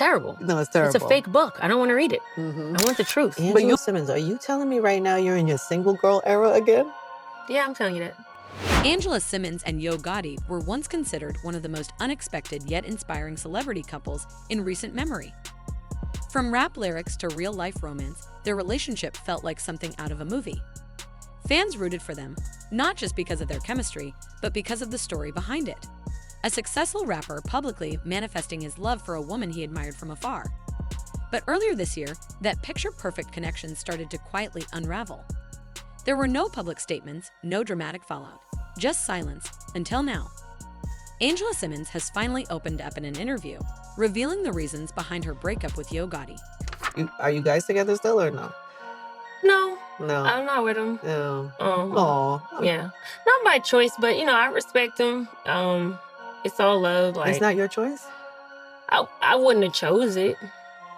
terrible. No, it's It's terrible. a fake book. I don't want to read it. Mm-hmm. I want the truth. Angela Simmons, are you telling me right now you're in your single girl era again? Yeah, I'm telling you that. Angela Simmons and Yo Gotti were once considered one of the most unexpected yet inspiring celebrity couples in recent memory. From rap lyrics to real-life romance, their relationship felt like something out of a movie. Fans rooted for them, not just because of their chemistry, but because of the story behind it. A successful rapper publicly manifesting his love for a woman he admired from afar. But earlier this year, that picture-perfect connection started to quietly unravel. There were no public statements, no dramatic fallout, just silence, until now. Angela Simmons has finally opened up in an interview, revealing the reasons behind her breakup with Yo Gotti. Are you guys together still or no? No, No. I'm not with him. No. Aw. Yeah. Not by choice, but, I respect him. It's all love. It's not your choice? I wouldn't have chose it,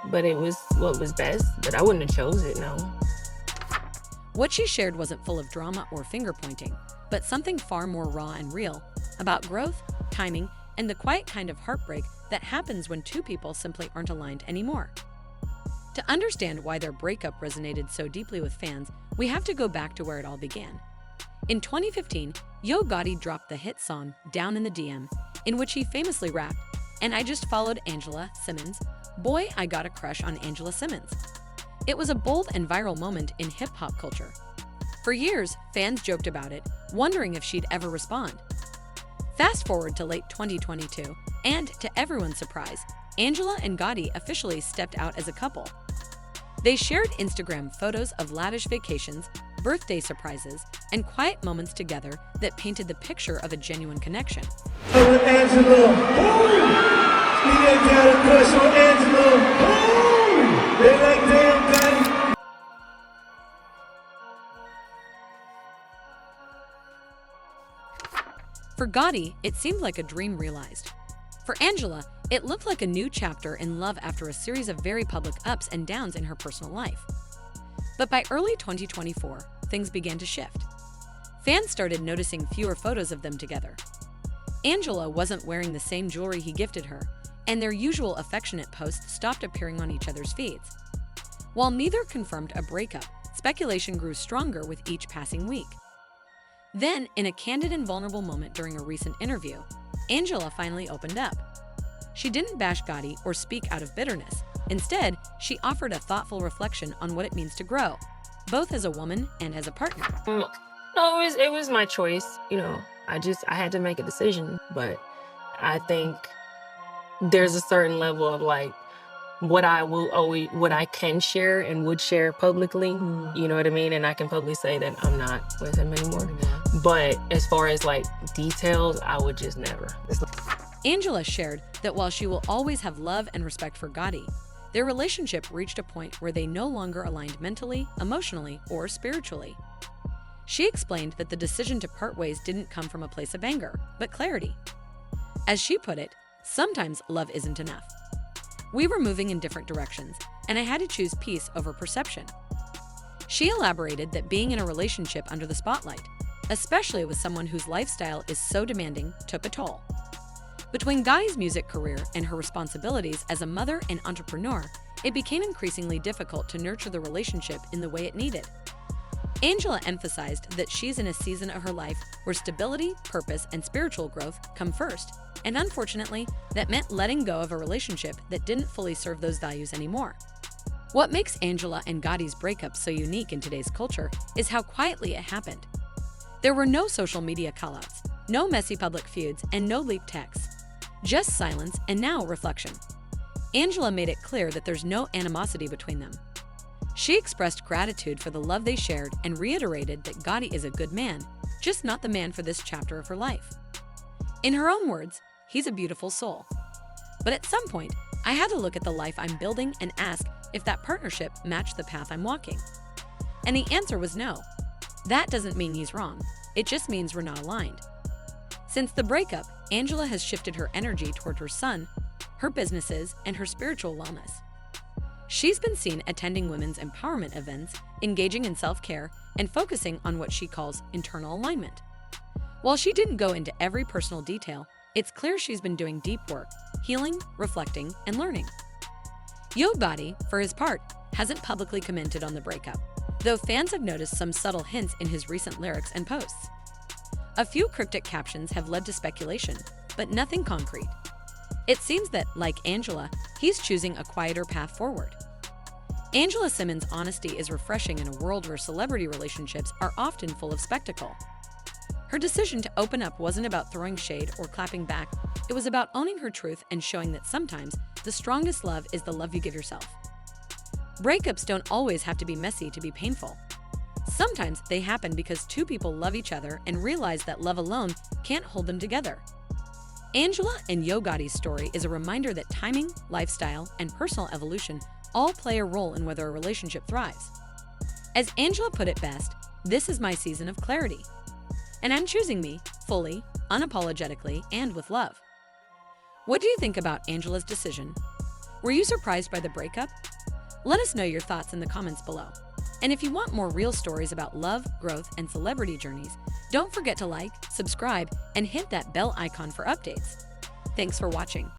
but it was what was best. But I wouldn't have chose it, no. What she shared wasn't full of drama or finger-pointing, but something far more raw and real, about growth, timing, and the quiet kind of heartbreak that happens when two people simply aren't aligned anymore. To understand why their breakup resonated so deeply with fans, we have to go back to where it all began. In 2015, Yo Gotti dropped the hit song Down in the DM, in which he famously rapped, "And I just followed Angela Simmons. Boy, I got a crush on Angela Simmons." It was a bold and viral moment in hip-hop culture. For years, fans joked about it, wondering if she'd ever respond. Fast forward to late 2022, and to everyone's surprise, Angela and Gotti officially stepped out as a couple. They shared Instagram photos of lavish vacations, birthday surprises, and quiet moments together that painted the picture of a genuine connection. Angela, he ain't got a crush on Angela. They like damn Gotti. For Gotti, it seemed like a dream realized. For Angela, it looked like a new chapter in love after a series of very public ups and downs in her personal life. But by early 2024, things began to shift. Fans started noticing fewer photos of them together. Angela wasn't wearing the same jewelry he gifted her, and their usual affectionate posts stopped appearing on each other's feeds. While neither confirmed a breakup, speculation grew stronger with each passing week. Then, in a candid and vulnerable moment during a recent interview, Angela finally opened up. She didn't bash Gotti or speak out of bitterness. Instead, she offered a thoughtful reflection on what it means to grow, both as a woman and as a partner. No, it was my choice. I had to make a decision, but I think there's a certain level of what I can share and would share publicly. You know what I mean? And I can publicly say that I'm not with him anymore. But as far as details, I would just never. Angela shared that while she will always have love and respect for Gotti, their relationship reached a point where they no longer aligned mentally, emotionally, or spiritually. She explained that the decision to part ways didn't come from a place of anger, but clarity. As she put it, sometimes love isn't enough. We were moving in different directions, and I had to choose peace over perception. She elaborated that being in a relationship under the spotlight, especially with someone whose lifestyle is so demanding, took a toll. Between Gotti's music career and her responsibilities as a mother and entrepreneur, it became increasingly difficult to nurture the relationship in the way it needed. Angela emphasized that she's in a season of her life where stability, purpose, and spiritual growth come first, and unfortunately, that meant letting go of a relationship that didn't fully serve those values anymore. What makes Angela and Gotti's breakup so unique in today's culture is how quietly it happened. There were no social media callouts, no messy public feuds, and no leaked texts. Just silence and now reflection. Angela made it clear that there's no animosity between them. She expressed gratitude for the love they shared and reiterated that Gotti is a good man, just not the man for this chapter of her life. In her own words, he's a beautiful soul. But at some point, I had to look at the life I'm building and ask if that partnership matched the path I'm walking. And the answer was no. That doesn't mean he's wrong. It just means we're not aligned. Since the breakup, Angela has shifted her energy toward her son, her businesses, and her spiritual wellness. She's been seen attending women's empowerment events, engaging in self-care, and focusing on what she calls internal alignment. While she didn't go into every personal detail, it's clear she's been doing deep work, healing, reflecting, and learning. Yo Gotti, for his part, hasn't publicly commented on the breakup, though fans have noticed some subtle hints in his recent lyrics and posts. A few cryptic captions have led to speculation, but nothing concrete. It seems that, like Angela, he's choosing a quieter path forward. Angela Simmons' honesty is refreshing in a world where celebrity relationships are often full of spectacle. Her decision to open up wasn't about throwing shade or clapping back, it was about owning her truth and showing that sometimes the strongest love is the love you give yourself. Breakups don't always have to be messy to be painful. Sometimes they happen because two people love each other and realize that love alone can't hold them together. Angela and Yo Gotti's story is a reminder that timing, lifestyle, and personal evolution all play a role in whether a relationship thrives. As Angela put it best, "This is my season of clarity. And I'm choosing me, fully, unapologetically, and with love." What do you think about Angela's decision? Were you surprised by the breakup? Let us know your thoughts in the comments below. And if you want more real stories about love, growth, and celebrity journeys, don't forget to like, subscribe, and hit that bell icon for updates. Thanks for watching.